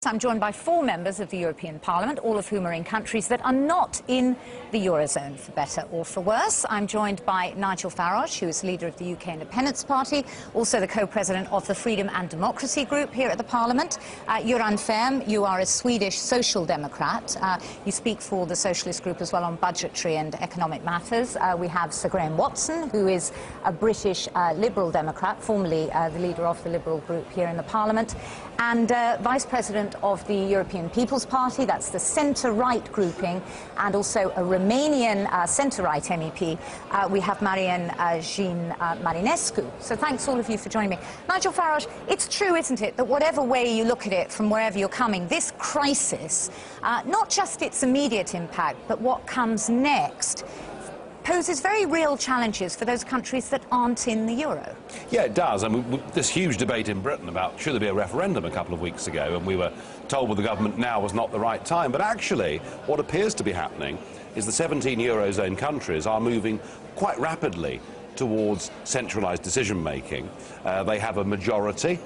I'm joined by 4 members of the European Parliament, all of whom are in countries that are not in the Eurozone, for better or for worse. I'm joined by Nigel Farage, who is leader of the UK Independence Party, also the co-president of the Freedom and Democracy Group here at the Parliament. Göran Färm, you are a Swedish social democrat. You speak for the Socialist Group as well on budgetary and economic matters. We have Sir Graham Watson, who is a British Liberal Democrat, formerly the leader of the Liberal Group here in the Parliament, and Vice President of the European People's Party, that's the centre-right grouping, and also a Romanian centre-right MEP. We have Jean Marinescu. So thanks all of you for joining me. Nigel Farage, it's true, isn't it, that whatever way you look at it from wherever you're coming, this crisis, not just its immediate impact, but what comes next, poses very real challenges for those countries that aren't in the euro. Yeah, it does. I mean, this huge debate in Britain about should there be a referendum a couple of weeks ago, and we were told with the government now was not the right time. But actually, what appears to be happening is the 17 Eurozone countries are moving quite rapidly towards centralised decision-making. They have a majority.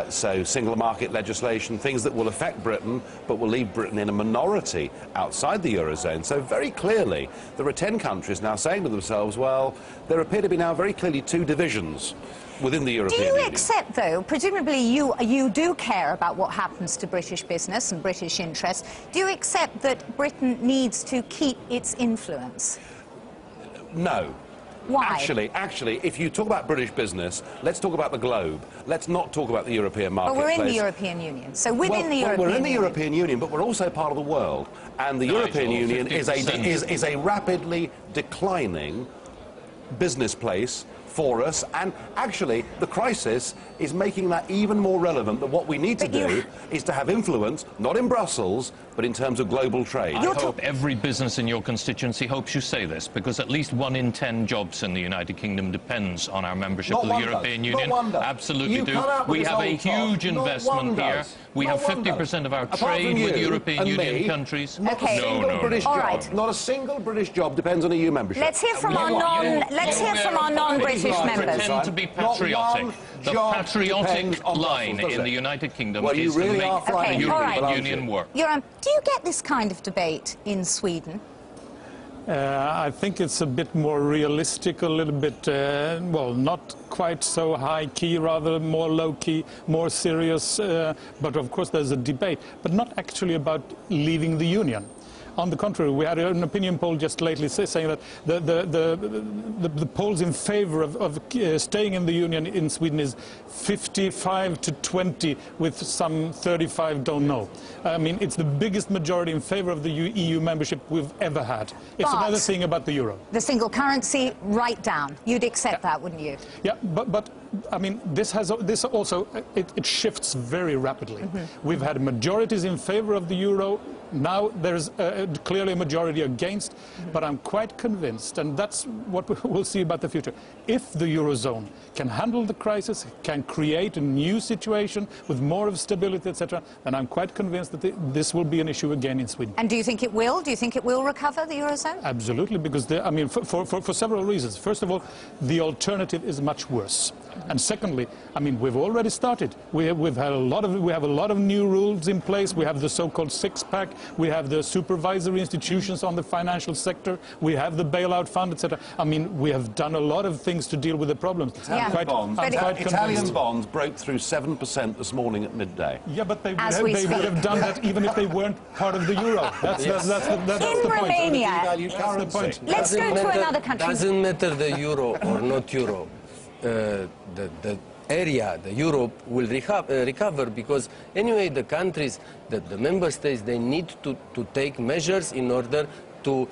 So single market legislation, things that will affect Britain but will leave Britain in a minority outside the Eurozone. So very clearly there are 10 countries now saying to themselves, well, there appear to be now very clearly 2 divisions within the European Union. Do you accept, though, presumably you do care about what happens to British business and British interests, do you accept that Britain needs to keep its influence? No. Why? Actually, if you talk about British business, let's talk about the globe. Let's not talk about the European marketplace. But we're in the European Union, so within the European Union... We're in the European Union, but we're also part of the world. And the European Union is a rapidly declining business place for us, and actually the crisis is making that even more relevant, that what we need to do is to have influence, not in Brussels, but in terms of global trade. I hope every business in your constituency hopes you say this, because at least 1 in 10 jobs in the United Kingdom depends on our membership of the European Union. You Absolutely do. We have a huge investment here. We have 50% of our trade with European Union countries. Okay. Not a single British job depends on EU membership. Let's hear from our non-British members. Pretend to be patriotic. The patriotic line in the United Kingdom is to make the European Union work. Göran, do you get this kind of debate in Sweden? I think it's a bit more realistic, a little bit, well, not quite so high-key, rather more low-key, more serious, but of course there's a debate, but not actually about leaving the Union. On the contrary, we had an opinion poll just lately saying that the polls in favour of staying in the Union in Sweden is 55 to 20, with some 35 don't know. I mean, it's the biggest majority in favour of the EU membership we've ever had. It's another thing about the euro. The single currency, right down. You'd accept that, wouldn't you? Yeah, but I mean, this also shifts very rapidly. We've had majorities in favour of the euro. Now there's clearly a majority against, but I'm quite convinced, and that's what we'll see about the future. If the Eurozone can handle the crisis, can create a new situation with more of stability, etc., then I'm quite convinced that this will be an issue again in Sweden. And do you think it will? Do you think it will recover, the Eurozone? Absolutely, because, I mean, for several reasons. First of all, the alternative is much worse. And secondly, I mean, we've already started. We have a lot of new rules in place. We have the so-called six-pack. We have the supervisory institutions on the financial sector. We have the bailout fund, etc. I mean, we have done a lot of things to deal with the problems. Italian bonds broke through 7% this morning at midday. Yeah, but they would have done that even if they weren't part of the euro. That's the point. Romania, let's go to another country. Doesn't matter the euro or not euro. The area, the Europe, will recover, because anyway the countries, the member states, they need to take measures in order to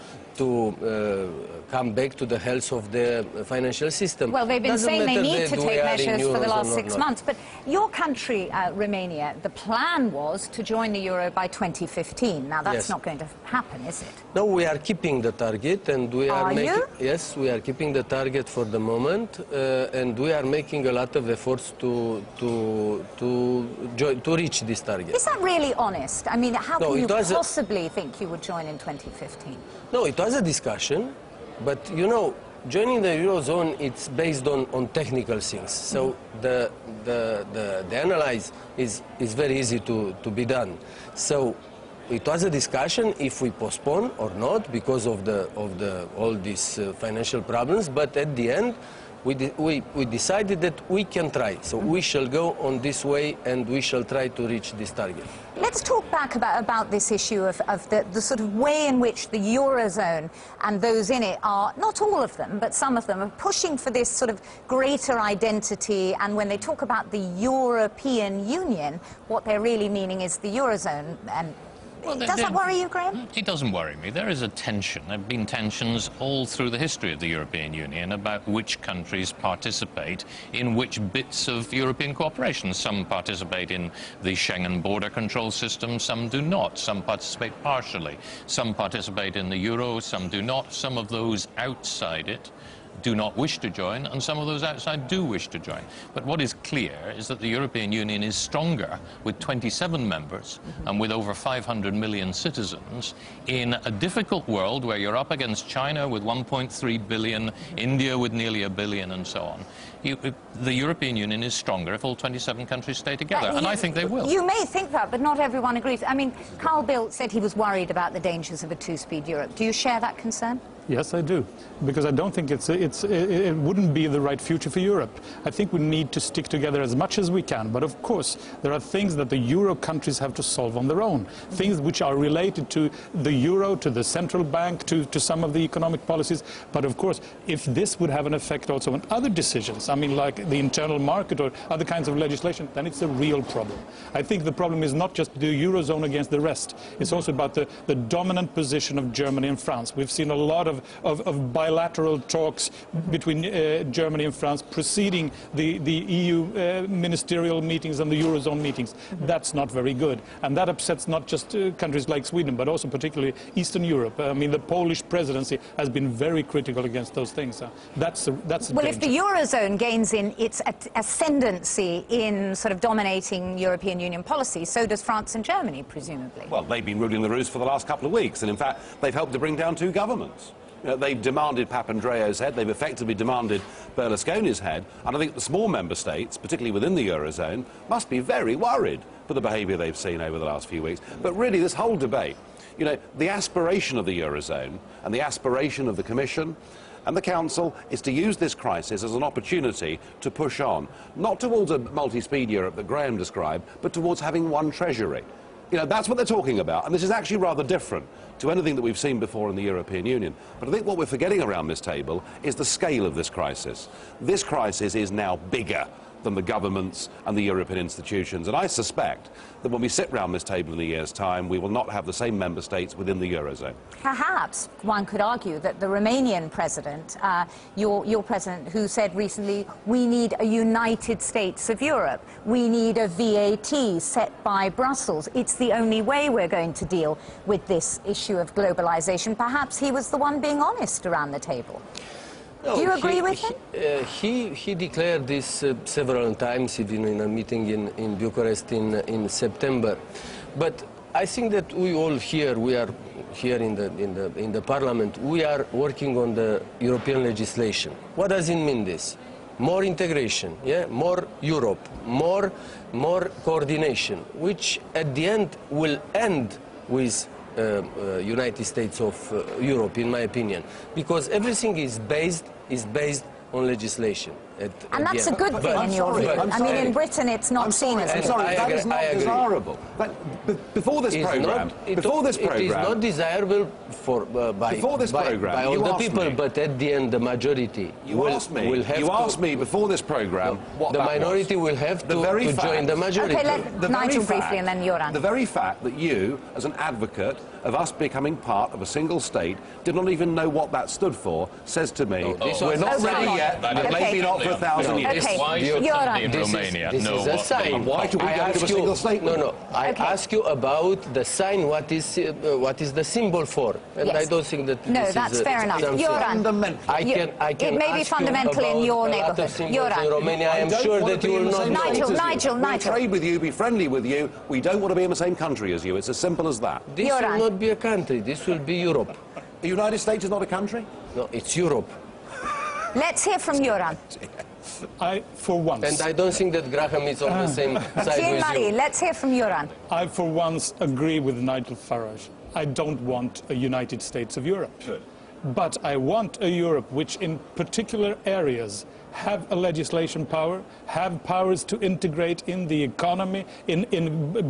come back to the health of the financial system. Well, they've been saying they need to take measures for the last 6 months. But your country, Romania, the plan was to join the euro by 2015. Now, that's not going to happen, is it? No, we are keeping the target, and we are making... Yes, we are keeping the target for the moment, and we are making a lot of efforts to reach this target. Is that really honest? I mean, how can you possibly think you would join in 2015? No, it was a discussion, but, you know, joining the Eurozone, it's based on technical things. So the analysis is very easy to be done. So it was a discussion if we postpone or not because of all these financial problems. But at the end, we decided that we can try. So we shall go on this way and we shall try to reach this target. Let's talk back about this issue of the sort of way in which the Eurozone and those in it are, not all of them, but some of them are pushing for this sort of greater identity. And when they talk about the European Union, what they're really meaning is the Eurozone. And well, does that worry you, Graham? It doesn't worry me. There is a tension. There have been tensions all through the history of the European Union about which countries participate in which bits of European cooperation. Some participate in the Schengen border control system, some do not. Some participate partially. Some participate in the euro, some do not. Some of those outside it do not wish to join, and some of those outside do wish to join. But what is clear is that the European Union is stronger with 27 members and with over 500 million citizens in a difficult world where you're up against China with 1.3 billion, India with nearly 1 billion, and so on. The European Union is stronger if all 27 countries stay together, and I think they will. You may think that, but not everyone agrees. I mean, Carl Bildt said he was worried about the dangers of a two-speed Europe. Do you share that concern? Yes, I do, because I don't think it wouldn't be the right future for Europe. I think we need to stick together as much as we can, but of course there are things that the Euro countries have to solve on their own, things which are related to the Euro, to the central bank, to some of the economic policies. But of course, if this would have an effect also on other decisions, I mean like the internal market or other kinds of legislation, then it's a real problem. I think the problem is not just the Eurozone against the rest, it's also about the dominant position of Germany and France. We've seen a lot of bilateral talks between Germany and France preceding the EU ministerial meetings and the Eurozone meetings. That's not very good. And that upsets not just countries like Sweden, but also particularly Eastern Europe. I mean, the Polish presidency has been very critical against those things. That's a well, if the Eurozone gains in its ascendancy in sort of dominating European Union policy, so does France and Germany, presumably. Well, they've been ruling the roost for the last couple of weeks, and in fact, they've helped to bring down two governments. They've demanded Papandreou's head, they've effectively demanded Berlusconi's head, and I think the small member states, particularly within the Eurozone, must be very worried for the behaviour they've seen over the last few weeks. But really, this whole debate, you know, the aspiration of the Eurozone and the aspiration of the Commission and the Council is to use this crisis as an opportunity to push on, not towards a multi-speed Europe that Graham described, but towards having one treasury. You know, that's what they're talking about, and this is actually rather different to anything that we've seen before in the European Union. But I think what we're forgetting around this table is the scale of this crisis. This crisis is now bigger than the governments and the European institutions, and I suspect that when we sit round this table in a year's time, we will not have the same member states within the Eurozone. Perhaps one could argue that the Romanian president, your president, who said recently, we need a United States of Europe, we need a VAT set by Brussels, it's the only way we're going to deal with this issue of globalization. Perhaps he was the one being honest around the table. No, do you agree with him? He declared this several times, even in a meeting in Bucharest in September. But I think that we all here, we are here in the Parliament, we are working on the European legislation. What does it mean, this? More integration, yeah? More Europe, more coordination, which at the end will end with United States of Europe, in my opinion, because everything is based on legislation. And that's a good thing in your view. I mean, in Britain, it's not seen as I'm sorry, that is not desirable. Before this programme, it is not desirable for by all the people, but at the end, the majority will have to. You asked me before this programme what the minority will have to join the majority. Okay, let Nigel briefly and then Joran. The very fact that you, as an advocate of us becoming part of a single state, did not even know what that stood for, says to me, we're not ready yet, but maybe not for 1,000 years. Okay, why should Joran. in Romania know is a sign. Why should we go to a single state? No. I ask you about the sign. What is the symbol for? And yes. I don't think that. No, that's fair enough. Joran, it may be fundamental in your neighbourhood. Joran, in Romania, I am sure that you will not. Nigel. We trade with you, be friendly with you. We don't want to be in the same country as you. It's as simple as that. This will not be a country. This will be Europe. The United States is not a country? No, it's Europe. Let's hear from Göran. For once... And I don't think that Graham is on the same side Jean-Marie, with you. let's hear from Göran. I, for once, agree with Nigel Farage. I don't want a United States of Europe. Sure. But I want a Europe which, in particular areas, have a legislation power, have powers to integrate in the economy, in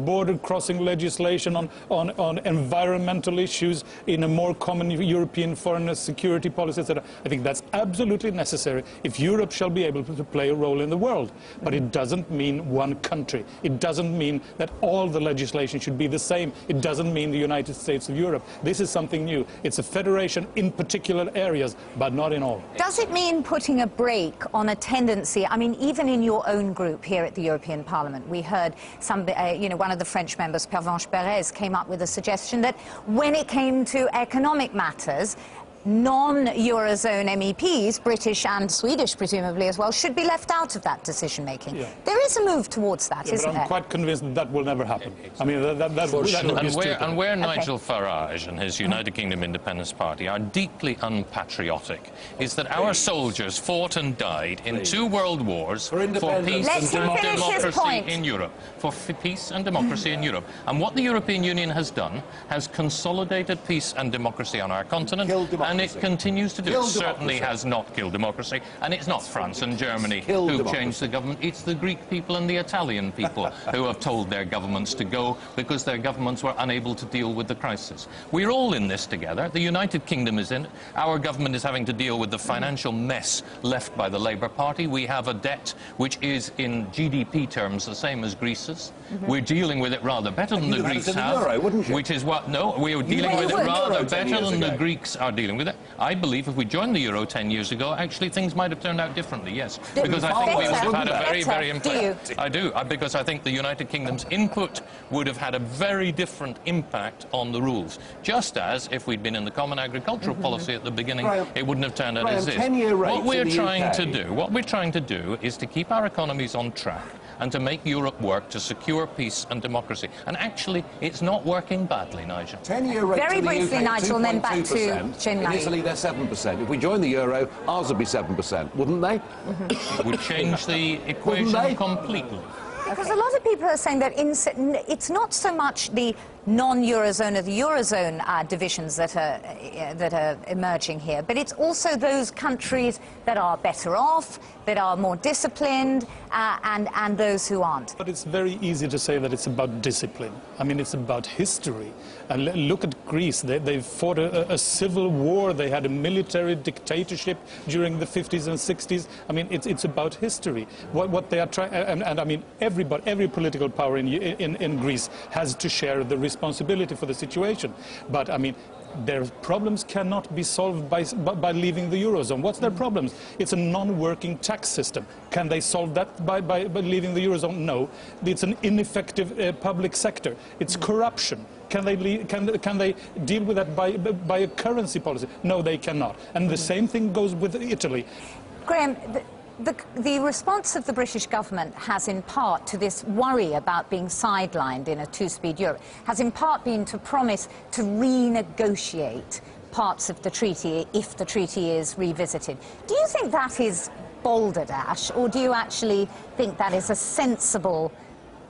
border-crossing legislation on environmental issues, in a more common European foreign and security policy, etc. I think that's absolutely necessary if Europe shall be able to play a role in the world. But it doesn't mean one country. It doesn't mean that all the legislation should be the same. It doesn't mean the United States of Europe. This is something new. It's a federation in particular areas, but not in all. Does it mean putting a brake on a tendency? I mean, even in your own group here at the European Parliament, we heard one of the French members, Pervenche Perez, came up with a suggestion that when it came to economic matters, non-Eurozone MEPs, British and Swedish presumably as well, should be left out of that decision-making. Yeah. There is a move towards that, isn't there? I'm quite convinced that will never happen. I mean, And where Nigel Farage and his United Kingdom Independence Party are deeply unpatriotic is that our soldiers fought and died in 2 world wars for peace and democracy in Europe. For peace and democracy in Europe. And what the European Union has done has consolidated peace and democracy on our continent. And it continues to do. It certainly has not killed democracy. And it's not France and Germany who've changed the government. It's the Greek people and the Italian people who have told their governments to go because their governments were unable to deal with the crisis. We're all in this together. The United Kingdom is in it. Our government is having to deal with the financial mess left by the Labour Party. We have a debt which is, in GDP terms, the same as Greece's. We're dealing with it rather better than the Greeks have. Which is what... No, we're dealing with it rather better than the Greeks are dealing with it. I believe if we joined the euro 10 years ago, actually things might have turned out differently, yes. Because I think we would have had a very, very important... I do, because I think the United Kingdom's input would have had a very different impact on the rules. Just as if we'd been in the common agricultural policy at the beginning, it wouldn't have turned out as this. What we're trying to do is to keep our economies on track and to make Europe work to secure peace and democracy. And actually, it's not working badly, Nigel. 10-year rate very briefly, UK, Nigel, and then back to Jean-Marie. In Italy, they're 7%. If we join the euro, ours would be 7%, wouldn't they? It would change the equation completely. Because a lot of people are saying that it's not so much the non-Eurozone or the Eurozone divisions that are emerging here, but it's also those countries that are better off, that are more disciplined, and those who aren't. But it's very easy to say that it's about discipline. I mean, it's about history. And look at Greece. They fought a civil war. They had a military dictatorship during the 50s and 60s. I mean, it's about history. What they are trying, and I mean, every political power in Greece has to share the responsibility for the situation. But I mean, their problems cannot be solved by leaving the Eurozone. What's their problems? It's a non-working tax system. Can they solve that by leaving the Eurozone? No. It's an ineffective public sector. It's corruption. Can they deal with that by a currency policy? No, they cannot. And the same thing goes with Italy. Graham, the response of the British government has in part to this worry about being sidelined in a two-speed Europe, has in part been to promise to renegotiate parts of the treaty if the treaty is revisited. Do you think that is balderdash, or do you actually think that is a sensible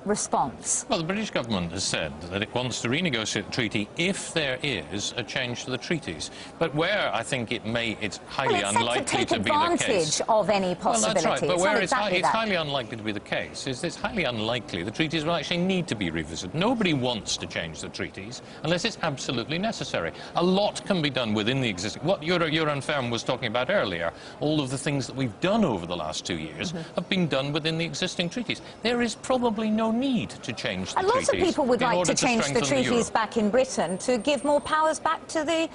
response? Well, the British government has said that it wants to renegotiate the treaty if there is a change to the treaties. But where I think it's highly unlikely to be the case. Well, it's set to take advantage of any possibility. Well, that's right. But where it's highly unlikely to be the case is it's highly unlikely the treaties will actually need to be revisited. Nobody wants to change the treaties unless it's absolutely necessary. A lot can be done within the existing... What Göran Färm was talking about earlier, all of the things that we've done over the last 2 years have been done within the existing treaties. There is probably no need to change the treaties. A lot of people would like to change the treaties back in Britain to give more powers back to the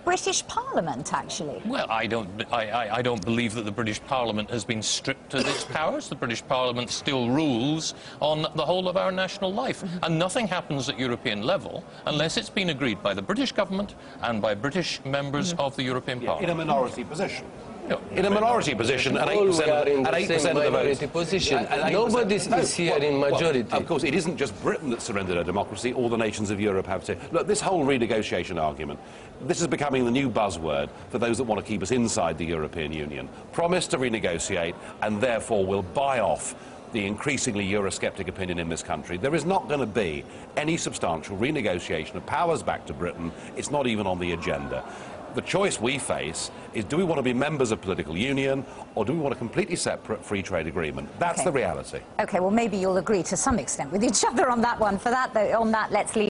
British Parliament, actually. Well, I don't believe that the British Parliament has been stripped of its powers. The British Parliament still rules on the whole of our national life. And nothing happens at European level unless it's been agreed by the British government and by British members of the European Parliament. In a minority position. in a minority position, and 8% of the votes. Position. Nobody is here in majority. Well, of course, it isn't just Britain that surrendered her democracy. All the nations of Europe have to. Look, this whole renegotiation argument, this is becoming the new buzzword for those that want to keep us inside the European Union. Promise to renegotiate, and therefore will buy off the increasingly Eurosceptic opinion in this country. There is not going to be any substantial renegotiation of powers back to Britain. It's not even on the agenda. The choice we face is, do we want to be members of political union, or do we want a completely separate free trade agreement? That's the reality. Okay, well, maybe you'll agree to some extent with each other on that one. For that, though, on that, let's leave